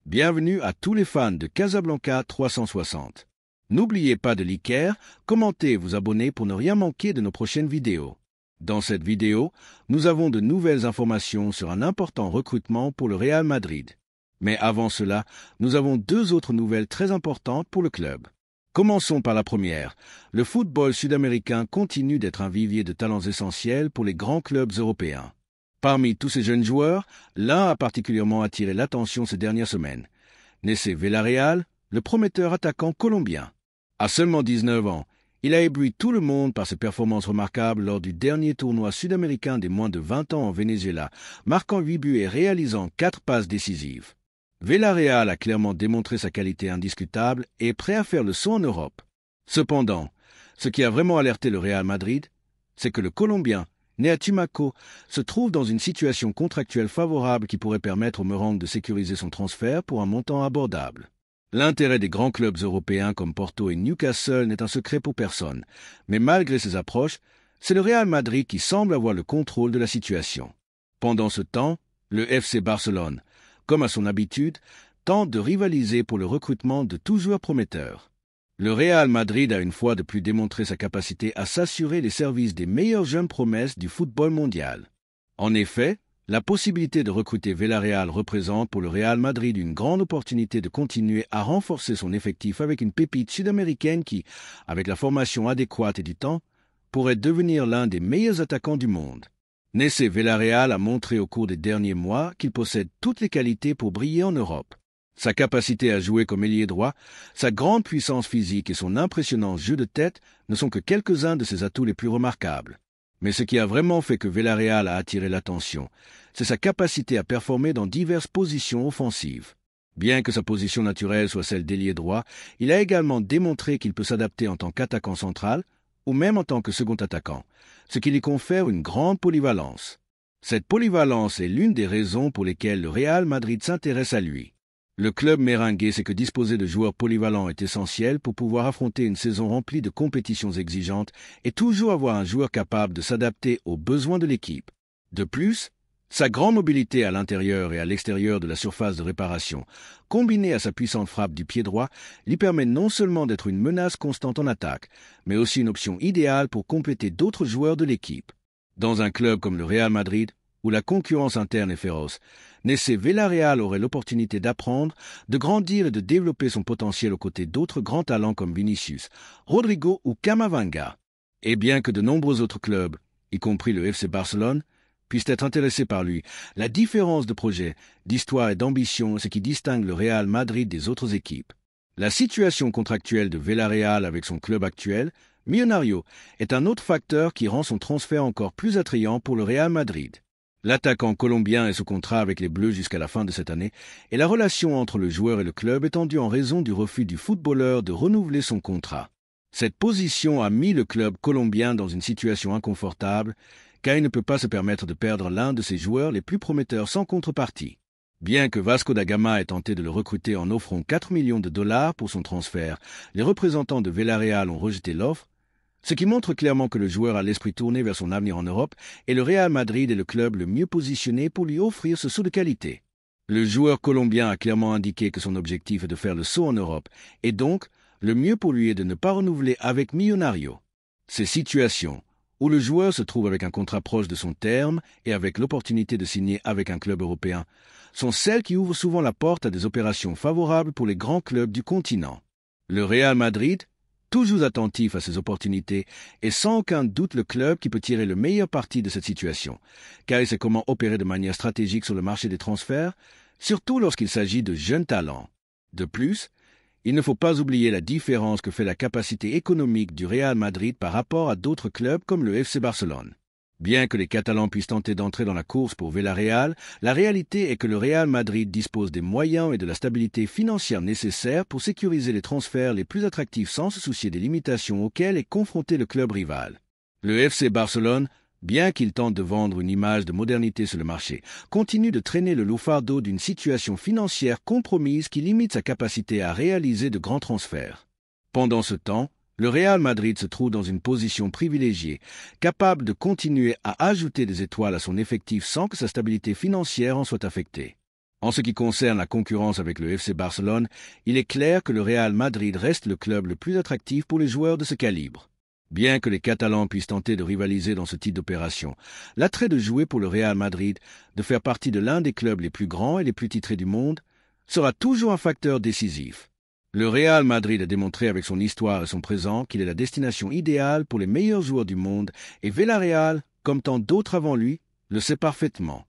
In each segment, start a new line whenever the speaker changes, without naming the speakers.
Bienvenue à tous les fans de Casablanca 360. N'oubliez pas de liker, commenter et vous abonner pour ne rien manquer de nos prochaines vidéos. Dans cette vidéo, nous avons de nouvelles informations sur un important recrutement pour le Real Madrid. Mais avant cela, nous avons deux autres nouvelles très importantes pour le club. Commençons par la première. Le football sud-américain continue d'être un vivier de talents essentiels pour les grands clubs européens. Parmi tous ces jeunes joueurs, l'un a particulièrement attiré l'attention ces dernières semaines. Nessé Villarreal, le prometteur attaquant colombien. À seulement 19 ans, il a ébloui tout le monde par ses performances remarquables lors du dernier tournoi sud-américain des moins de 20 ans en Venezuela, marquant 8 buts et réalisant 4 passes décisives. Villarreal a clairement démontré sa qualité indiscutable et est prêt à faire le saut en Europe. Cependant, ce qui a vraiment alerté le Real Madrid, c'est que le Colombien, né à Tumaco, se trouve dans une situation contractuelle favorable qui pourrait permettre au Merengue de sécuriser son transfert pour un montant abordable. L'intérêt des grands clubs européens comme Porto et Newcastle n'est un secret pour personne, mais malgré ces approches, c'est le Real Madrid qui semble avoir le contrôle de la situation. Pendant ce temps, le FC Barcelone, comme à son habitude, tente de rivaliser pour le recrutement de tout joueur prometteur. Le Real Madrid a une fois de plus démontré sa capacité à s'assurer les services des meilleures jeunes promesses du football mondial. En effet, la possibilité de recruter Villarreal représente pour le Real Madrid une grande opportunité de continuer à renforcer son effectif avec une pépite sud-américaine qui, avec la formation adéquate et du temps, pourrait devenir l'un des meilleurs attaquants du monde. Nessé Villarreal a montré au cours des derniers mois qu'il possède toutes les qualités pour briller en Europe. Sa capacité à jouer comme ailier droit, sa grande puissance physique et son impressionnant jeu de tête ne sont que quelques-uns de ses atouts les plus remarquables. Mais ce qui a vraiment fait que Villarreal a attiré l'attention, c'est sa capacité à performer dans diverses positions offensives. Bien que sa position naturelle soit celle d'ailier droit, il a également démontré qu'il peut s'adapter en tant qu'attaquant central ou même en tant que second attaquant, ce qui lui confère une grande polyvalence. Cette polyvalence est l'une des raisons pour lesquelles le Real Madrid s'intéresse à lui. Le club merengue sait que disposer de joueurs polyvalents est essentiel pour pouvoir affronter une saison remplie de compétitions exigeantes et toujours avoir un joueur capable de s'adapter aux besoins de l'équipe. De plus, sa grande mobilité à l'intérieur et à l'extérieur de la surface de réparation, combinée à sa puissante frappe du pied droit, lui permet non seulement d'être une menace constante en attaque, mais aussi une option idéale pour compléter d'autres joueurs de l'équipe. Dans un club comme le Real Madrid, où la concurrence interne est féroce, Nessé Villarreal aurait l'opportunité d'apprendre, de grandir et de développer son potentiel aux côtés d'autres grands talents comme Vinicius, Rodrigo ou Camavinga. Et bien que de nombreux autres clubs, y compris le FC Barcelone, puissent être intéressés par lui, la différence de projet, d'histoire et d'ambition est ce qui distingue le Real Madrid des autres équipes. La situation contractuelle de Villarreal avec son club actuel, Millonario, est un autre facteur qui rend son transfert encore plus attrayant pour le Real Madrid. L'attaquant colombien est sous contrat avec les Bleus jusqu'à la fin de cette année et la relation entre le joueur et le club est tendue en raison du refus du footballeur de renouveler son contrat. Cette position a mis le club colombien dans une situation inconfortable car il ne peut pas se permettre de perdre l'un de ses joueurs les plus prometteurs sans contrepartie. Bien que Vasco da Gama ait tenté de le recruter en offrant 4 millions de dollars pour son transfert, les représentants de Villarreal ont rejeté l'offre, ce qui montre clairement que le joueur a l'esprit tourné vers son avenir en Europe et le Real Madrid est le club le mieux positionné pour lui offrir ce saut de qualité. Le joueur colombien a clairement indiqué que son objectif est de faire le saut en Europe et donc, le mieux pour lui est de ne pas renouveler avec Millonario. Ces situations, où le joueur se trouve avec un contrat proche de son terme et avec l'opportunité de signer avec un club européen, sont celles qui ouvrent souvent la porte à des opérations favorables pour les grands clubs du continent. Le Real Madrid, toujours attentif à ces opportunités, est sans aucun doute le club qui peut tirer le meilleur parti de cette situation, car il sait comment opérer de manière stratégique sur le marché des transferts, surtout lorsqu'il s'agit de jeunes talents. De plus, il ne faut pas oublier la différence que fait la capacité économique du Real Madrid par rapport à d'autres clubs comme le FC Barcelone. Bien que les Catalans puissent tenter d'entrer dans la course pour Villarreal, la réalité est que le Real Madrid dispose des moyens et de la stabilité financière nécessaires pour sécuriser les transferts les plus attractifs sans se soucier des limitations auxquelles est confronté le club rival. Le FC Barcelone, bien qu'il tente de vendre une image de modernité sur le marché, continue de traîner le lourd fardeau d'une situation financière compromise qui limite sa capacité à réaliser de grands transferts. Pendant ce temps, le Real Madrid se trouve dans une position privilégiée, capable de continuer à ajouter des étoiles à son effectif sans que sa stabilité financière en soit affectée. En ce qui concerne la concurrence avec le FC Barcelone, il est clair que le Real Madrid reste le club le plus attractif pour les joueurs de ce calibre. Bien que les Catalans puissent tenter de rivaliser dans ce type d'opération, l'attrait de jouer pour le Real Madrid, de faire partie de l'un des clubs les plus grands et les plus titrés du monde, sera toujours un facteur décisif. Le Real Madrid a démontré avec son histoire et son présent qu'il est la destination idéale pour les meilleurs joueurs du monde, et Villarreal, comme tant d'autres avant lui, le sait parfaitement.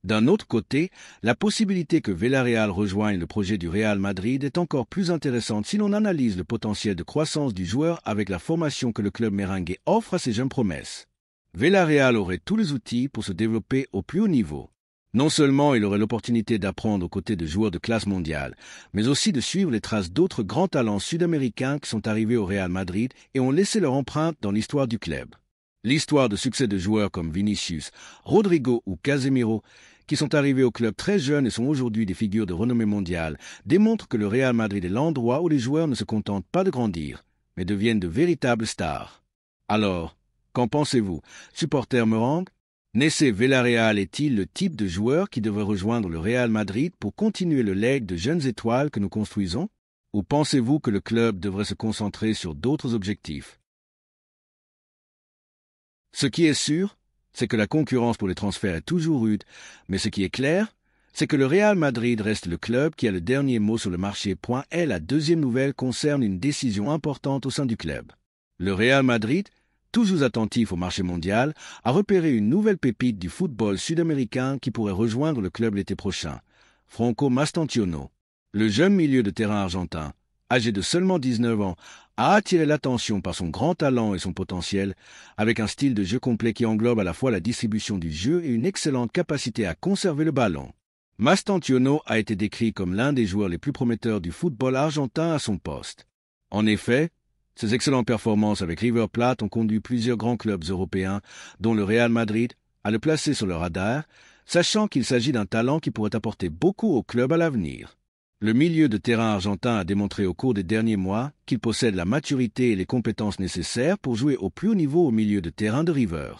D'un autre côté, la possibilité que Villarreal rejoigne le projet du Real Madrid est encore plus intéressante si l'on analyse le potentiel de croissance du joueur avec la formation que le club merengue offre à ses jeunes promesses. Villarreal aurait tous les outils pour se développer au plus haut niveau. Non seulement il aurait l'opportunité d'apprendre aux côtés de joueurs de classe mondiale, mais aussi de suivre les traces d'autres grands talents sud-américains qui sont arrivés au Real Madrid et ont laissé leur empreinte dans l'histoire du club. L'histoire de succès de joueurs comme Vinicius, Rodrigo ou Casemiro, qui sont arrivés au club très jeunes et sont aujourd'hui des figures de renommée mondiale, démontre que le Real Madrid est l'endroit où les joueurs ne se contentent pas de grandir, mais deviennent de véritables stars. Alors, qu'en pensez-vous, supporters merengue? Nessé Villarreal est-il le type de joueur qui devrait rejoindre le Real Madrid pour continuer le legs de jeunes étoiles que nous construisons? Ou pensez-vous que le club devrait se concentrer sur d'autres objectifs? Ce qui est sûr, c'est que la concurrence pour les transferts est toujours rude, mais ce qui est clair, c'est que le Real Madrid reste le club qui a le dernier mot sur le marché. Et la deuxième nouvelle concerne une décision importante au sein du club. Le Real Madrid, toujours attentif au marché mondial, a repéré une nouvelle pépite du football sud-américain qui pourrait rejoindre le club l'été prochain, Franco Mastantuono. Le jeune milieu de terrain argentin, âgé de seulement 19 ans, a attiré l'attention par son grand talent et son potentiel, avec un style de jeu complet qui englobe à la fois la distribution du jeu et une excellente capacité à conserver le ballon. Mastantuono a été décrit comme l'un des joueurs les plus prometteurs du football argentin à son poste. En effet, ses excellentes performances avec River Plate ont conduit plusieurs grands clubs européens, dont le Real Madrid, à le placer sur le radar, sachant qu'il s'agit d'un talent qui pourrait apporter beaucoup au club à l'avenir. Le milieu de terrain argentin a démontré au cours des derniers mois qu'il possède la maturité et les compétences nécessaires pour jouer au plus haut niveau au milieu de terrain de River.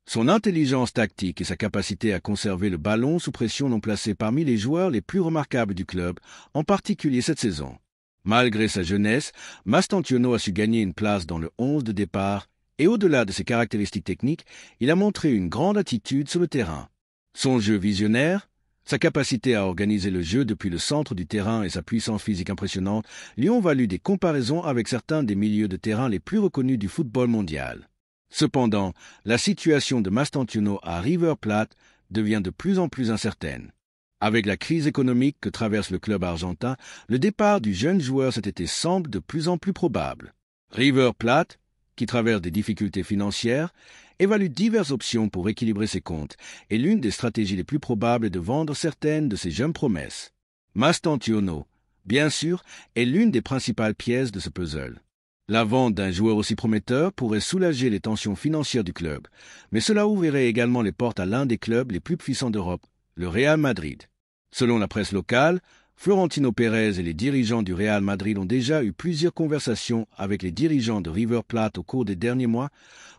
Son intelligence tactique et sa capacité à conserver le ballon sous pression l'ont placé parmi les joueurs les plus remarquables du club, en particulier cette saison. Malgré sa jeunesse, Mastantuono a su gagner une place dans le 11 de départ et au-delà de ses caractéristiques techniques, il a montré une grande attitude sur le terrain. Son jeu visionnaire, sa capacité à organiser le jeu depuis le centre du terrain et sa puissance physique impressionnante lui ont valu des comparaisons avec certains des milieux de terrain les plus reconnus du football mondial. Cependant, la situation de Mastantuono à River Plate devient de plus en plus incertaine. Avec la crise économique que traverse le club argentin, le départ du jeune joueur cet été semble de plus en plus probable. River Plate, qui traverse des difficultés financières, évalue diverses options pour équilibrer ses comptes, et l'une des stratégies les plus probables est de vendre certaines de ses jeunes promesses. Mastantuono, bien sûr, est l'une des principales pièces de ce puzzle. La vente d'un joueur aussi prometteur pourrait soulager les tensions financières du club, mais cela ouvrirait également les portes à l'un des clubs les plus puissants d'Europe, le Real Madrid. Selon la presse locale, Florentino Pérez et les dirigeants du Real Madrid ont déjà eu plusieurs conversations avec les dirigeants de River Plate au cours des derniers mois,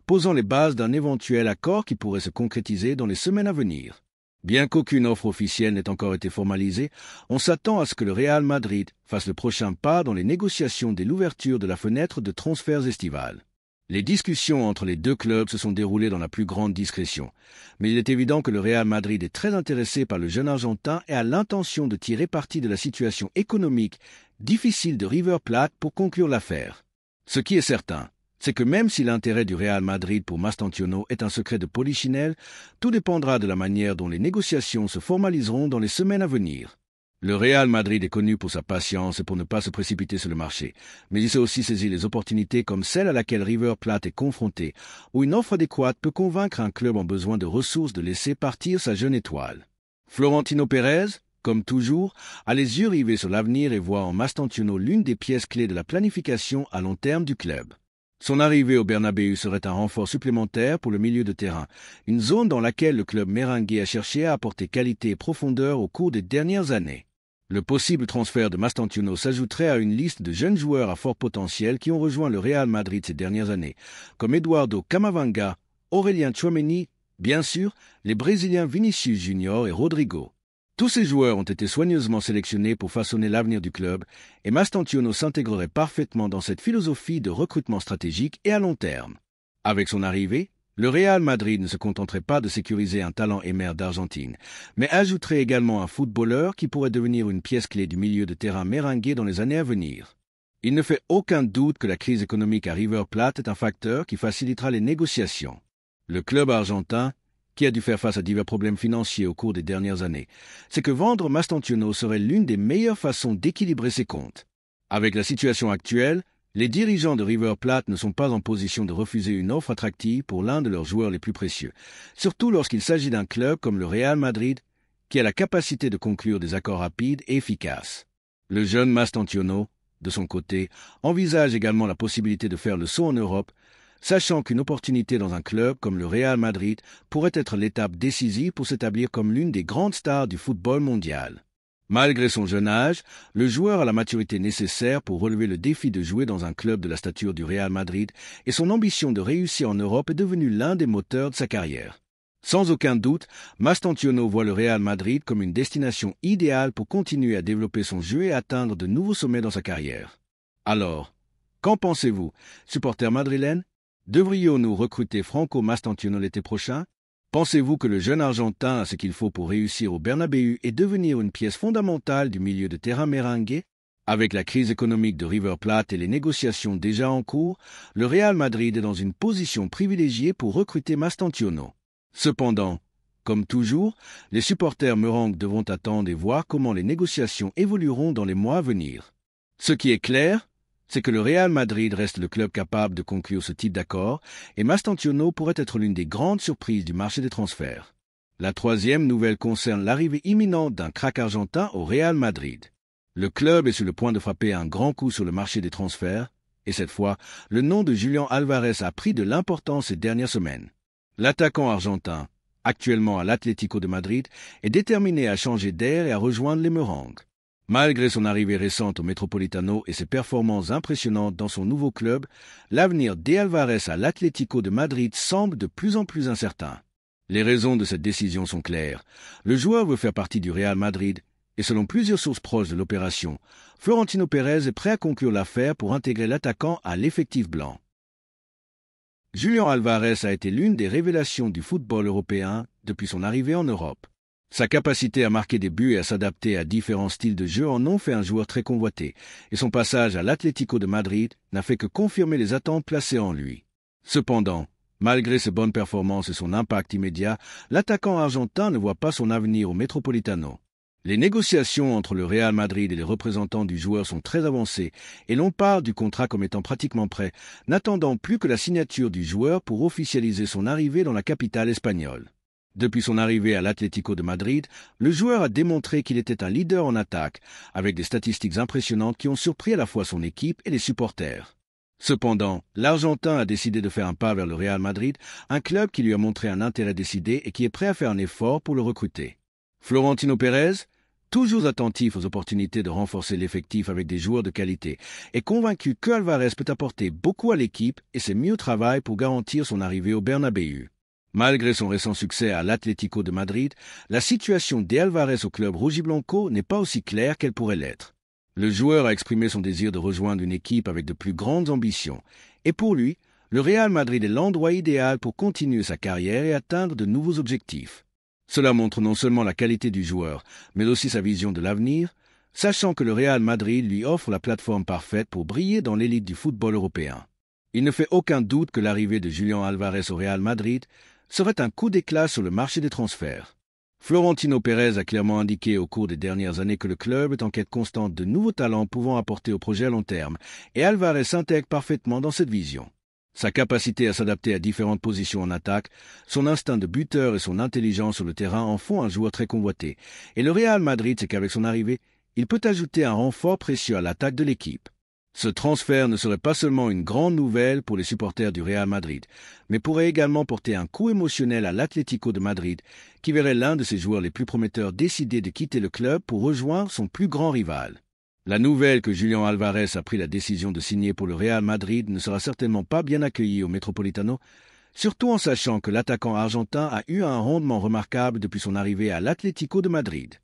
posant les bases d'un éventuel accord qui pourrait se concrétiser dans les semaines à venir. Bien qu'aucune offre officielle n'ait encore été formalisée, on s'attend à ce que le Real Madrid fasse le prochain pas dans les négociations dès l'ouverture de la fenêtre de transferts estivales. Les discussions entre les deux clubs se sont déroulées dans la plus grande discrétion, mais il est évident que le Real Madrid est très intéressé par le jeune Argentin et a l'intention de tirer parti de la situation économique difficile de River Plate pour conclure l'affaire. Ce qui est certain, c'est que même si l'intérêt du Real Madrid pour Mastantuono est un secret de polichinelle, tout dépendra de la manière dont les négociations se formaliseront dans les semaines à venir. Le Real Madrid est connu pour sa patience et pour ne pas se précipiter sur le marché, mais il sait aussi saisir les opportunités comme celle à laquelle River Plate est confronté, où une offre adéquate peut convaincre un club en besoin de ressources de laisser partir sa jeune étoile. Florentino Pérez, comme toujours, a les yeux rivés sur l'avenir et voit en Mastantuono l'une des pièces clés de la planification à long terme du club. Son arrivée au Bernabéu serait un renfort supplémentaire pour le milieu de terrain, une zone dans laquelle le club merengue a cherché à apporter qualité et profondeur au cours des dernières années. Le possible transfert de Mastantuono s'ajouterait à une liste de jeunes joueurs à fort potentiel qui ont rejoint le Real Madrid ces dernières années, comme Eduardo Camavinga, Aurélien Tchouaméni, bien sûr, les Brésiliens Vinicius Junior et Rodrigo. Tous ces joueurs ont été soigneusement sélectionnés pour façonner l'avenir du club et Mastantuono s'intégrerait parfaitement dans cette philosophie de recrutement stratégique et à long terme. Avec son arrivée, le Real Madrid ne se contenterait pas de sécuriser un talent émer d'Argentine, mais ajouterait également un footballeur qui pourrait devenir une pièce clé du milieu de terrain merengue dans les années à venir. Il ne fait aucun doute que la crise économique à River Plate est un facteur qui facilitera les négociations. Le club argentin, qui a dû faire face à divers problèmes financiers au cours des dernières années, c'est que vendre Mastantuono serait l'une des meilleures façons d'équilibrer ses comptes. Avec la situation actuelle, les dirigeants de River Plate ne sont pas en position de refuser une offre attractive pour l'un de leurs joueurs les plus précieux, surtout lorsqu'il s'agit d'un club comme le Real Madrid, qui a la capacité de conclure des accords rapides et efficaces. Le jeune Mastantuono, de son côté, envisage également la possibilité de faire le saut en Europe, sachant qu'une opportunité dans un club comme le Real Madrid pourrait être l'étape décisive pour s'établir comme l'une des grandes stars du football mondial. Malgré son jeune âge, le joueur a la maturité nécessaire pour relever le défi de jouer dans un club de la stature du Real Madrid et son ambition de réussir en Europe est devenue l'un des moteurs de sa carrière. Sans aucun doute, Mastantuono voit le Real Madrid comme une destination idéale pour continuer à développer son jeu et atteindre de nouveaux sommets dans sa carrière. Alors, qu'en pensez-vous, supporters madrilènes? Devrions-nous recruter Franco Mastantuono l'été prochain? Pensez-vous que le jeune Argentin a ce qu'il faut pour réussir au Bernabéu et devenir une pièce fondamentale du milieu de terrain merengue? Avec la crise économique de River Plate et les négociations déjà en cours, le Real Madrid est dans une position privilégiée pour recruter Mastantuono. Cependant, comme toujours, les supporters merengues devront attendre et voir comment les négociations évolueront dans les mois à venir. Ce qui est clair, c'est que le Real Madrid reste le club capable de conclure ce type d'accord et Mastantuono pourrait être l'une des grandes surprises du marché des transferts. La troisième nouvelle concerne l'arrivée imminente d'un crack argentin au Real Madrid. Le club est sur le point de frapper un grand coup sur le marché des transferts et cette fois, le nom de Julián Álvarez a pris de l'importance ces dernières semaines. L'attaquant argentin, actuellement à l'Atlético de Madrid, est déterminé à changer d'air et à rejoindre les merengues. Malgré son arrivée récente au Metropolitano et ses performances impressionnantes dans son nouveau club, l'avenir d'Álvarez à l'Atlético de Madrid semble de plus en plus incertain. Les raisons de cette décision sont claires. Le joueur veut faire partie du Real Madrid et selon plusieurs sources proches de l'opération, Florentino Pérez est prêt à conclure l'affaire pour intégrer l'attaquant à l'effectif blanc. Julián Álvarez a été l'une des révélations du football européen depuis son arrivée en Europe. Sa capacité à marquer des buts et à s'adapter à différents styles de jeu en ont fait un joueur très convoité, et son passage à l'Atlético de Madrid n'a fait que confirmer les attentes placées en lui. Cependant, malgré ses bonnes performances et son impact immédiat, l'attaquant argentin ne voit pas son avenir au Metropolitano. Les négociations entre le Real Madrid et les représentants du joueur sont très avancées et l'on parle du contrat comme étant pratiquement prêt, n'attendant plus que la signature du joueur pour officialiser son arrivée dans la capitale espagnole. Depuis son arrivée à l'Atlético de Madrid, le joueur a démontré qu'il était un leader en attaque, avec des statistiques impressionnantes qui ont surpris à la fois son équipe et les supporters. Cependant, l'Argentin a décidé de faire un pas vers le Real Madrid, un club qui lui a montré un intérêt décidé et qui est prêt à faire un effort pour le recruter. Florentino Pérez, toujours attentif aux opportunités de renforcer l'effectif avec des joueurs de qualité, est convaincu que Álvarez peut apporter beaucoup à l'équipe et c'est mieux travail pour garantir son arrivée au Bernabéu. Malgré son récent succès à l'Atlético de Madrid, la situation d'Álvarez au club rojiblanco n'est pas aussi claire qu'elle pourrait l'être. Le joueur a exprimé son désir de rejoindre une équipe avec de plus grandes ambitions, et pour lui, le Real Madrid est l'endroit idéal pour continuer sa carrière et atteindre de nouveaux objectifs. Cela montre non seulement la qualité du joueur, mais aussi sa vision de l'avenir, sachant que le Real Madrid lui offre la plateforme parfaite pour briller dans l'élite du football européen. Il ne fait aucun doute que l'arrivée de Julián Álvarez au Real Madrid serait un coup d'éclat sur le marché des transferts. Florentino Pérez a clairement indiqué au cours des dernières années que le club est en quête constante de nouveaux talents pouvant apporter au projet à long terme, et Álvarez s'intègre parfaitement dans cette vision. Sa capacité à s'adapter à différentes positions en attaque, son instinct de buteur et son intelligence sur le terrain en font un joueur très convoité, et le Real Madrid sait qu'avec son arrivée, il peut ajouter un renfort précieux à l'attaque de l'équipe. Ce transfert ne serait pas seulement une grande nouvelle pour les supporters du Real Madrid, mais pourrait également porter un coup émotionnel à l'Atlético de Madrid, qui verrait l'un de ses joueurs les plus prometteurs décider de quitter le club pour rejoindre son plus grand rival. La nouvelle que Julián Álvarez a pris la décision de signer pour le Real Madrid ne sera certainement pas bien accueillie au Metropolitano, surtout en sachant que l'attaquant argentin a eu un rendement remarquable depuis son arrivée à l'Atlético de Madrid.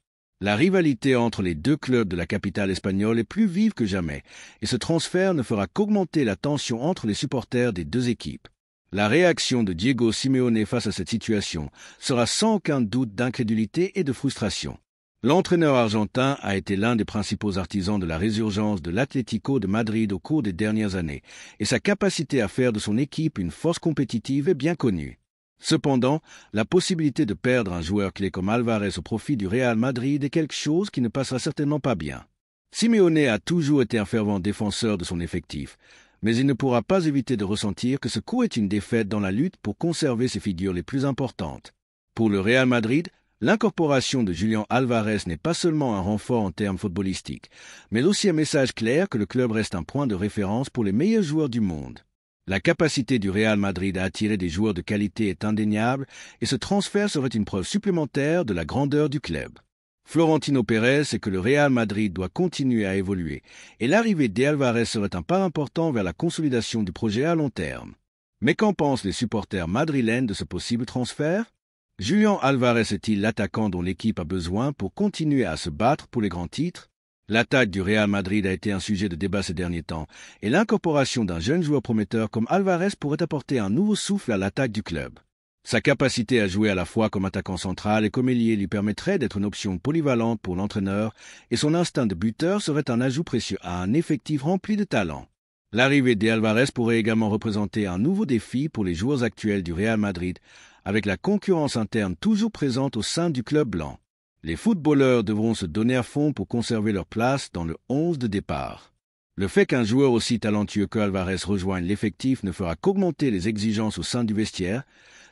La rivalité entre les deux clubs de la capitale espagnole est plus vive que jamais, et ce transfert ne fera qu'augmenter la tension entre les supporters des deux équipes. La réaction de Diego Simeone face à cette situation sera sans aucun doute d'incrédulité et de frustration. L'entraîneur argentin a été l'un des principaux artisans de la résurgence de l'Atlético de Madrid au cours des dernières années, et sa capacité à faire de son équipe une force compétitive est bien connue. Cependant, la possibilité de perdre un joueur clé comme Alvarez au profit du Real Madrid est quelque chose qui ne passera certainement pas bien. Simeone a toujours été un fervent défenseur de son effectif, mais il ne pourra pas éviter de ressentir que ce coup est une défaite dans la lutte pour conserver ses figures les plus importantes. Pour le Real Madrid, l'incorporation de Julián Alvarez n'est pas seulement un renfort en termes footballistiques, mais aussi un message clair que le club reste un point de référence pour les meilleurs joueurs du monde. La capacité du Real Madrid à attirer des joueurs de qualité est indéniable et ce transfert serait une preuve supplémentaire de la grandeur du club. Florentino Pérez sait que le Real Madrid doit continuer à évoluer et l'arrivée d'Alvarez serait un pas important vers la consolidation du projet à long terme. Mais qu'en pensent les supporters madrilènes de ce possible transfert? Julián Alvarez est-il l'attaquant dont l'équipe a besoin pour continuer à se battre pour les grands titres? L'attaque du Real Madrid a été un sujet de débat ces derniers temps et l'incorporation d'un jeune joueur prometteur comme Alvarez pourrait apporter un nouveau souffle à l'attaque du club. Sa capacité à jouer à la fois comme attaquant central et comme ailier lui permettrait d'être une option polyvalente pour l'entraîneur et son instinct de buteur serait un ajout précieux à un effectif rempli de talent. L'arrivée d'Alvarez pourrait également représenter un nouveau défi pour les joueurs actuels du Real Madrid, avec la concurrence interne toujours présente au sein du club blanc. Les footballeurs devront se donner à fond pour conserver leur place dans le 11 de départ. Le fait qu'un joueur aussi talentueux qu'Alvarez rejoigne l'effectif ne fera qu'augmenter les exigences au sein du vestiaire,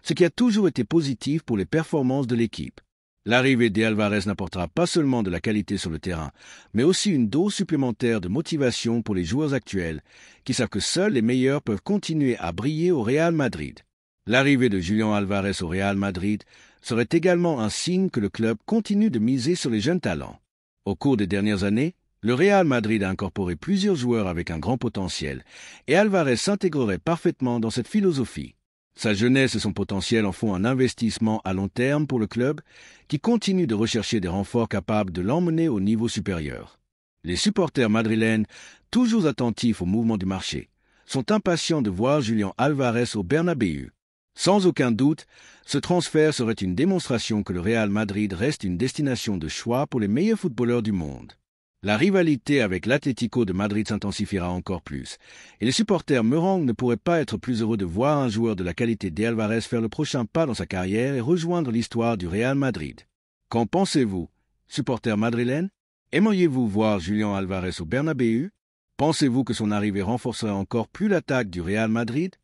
ce qui a toujours été positif pour les performances de l'équipe. L'arrivée d'Alvarez n'apportera pas seulement de la qualité sur le terrain, mais aussi une dose supplémentaire de motivation pour les joueurs actuels, qui savent que seuls les meilleurs peuvent continuer à briller au Real Madrid. L'arrivée de Julián Alvarez au Real Madrid serait également un signe que le club continue de miser sur les jeunes talents. Au cours des dernières années, le Real Madrid a incorporé plusieurs joueurs avec un grand potentiel, et Alvarez s'intégrerait parfaitement dans cette philosophie. Sa jeunesse et son potentiel en font un investissement à long terme pour le club, qui continue de rechercher des renforts capables de l'emmener au niveau supérieur. Les supporters madrilènes, toujours attentifs au mouvement du marché, sont impatients de voir Julián Alvarez au Bernabéu. Sans aucun doute, ce transfert serait une démonstration que le Real Madrid reste une destination de choix pour les meilleurs footballeurs du monde. La rivalité avec l'Atlético de Madrid s'intensifiera encore plus, et les supporters merengues ne pourraient pas être plus heureux de voir un joueur de la qualité d'Alvarez faire le prochain pas dans sa carrière et rejoindre l'histoire du Real Madrid. Qu'en pensez-vous, supporters madrilènes? Aimeriez-vous voir Julián Alvarez au Bernabéu? Pensez-vous que son arrivée renforcerait encore plus l'attaque du Real Madrid?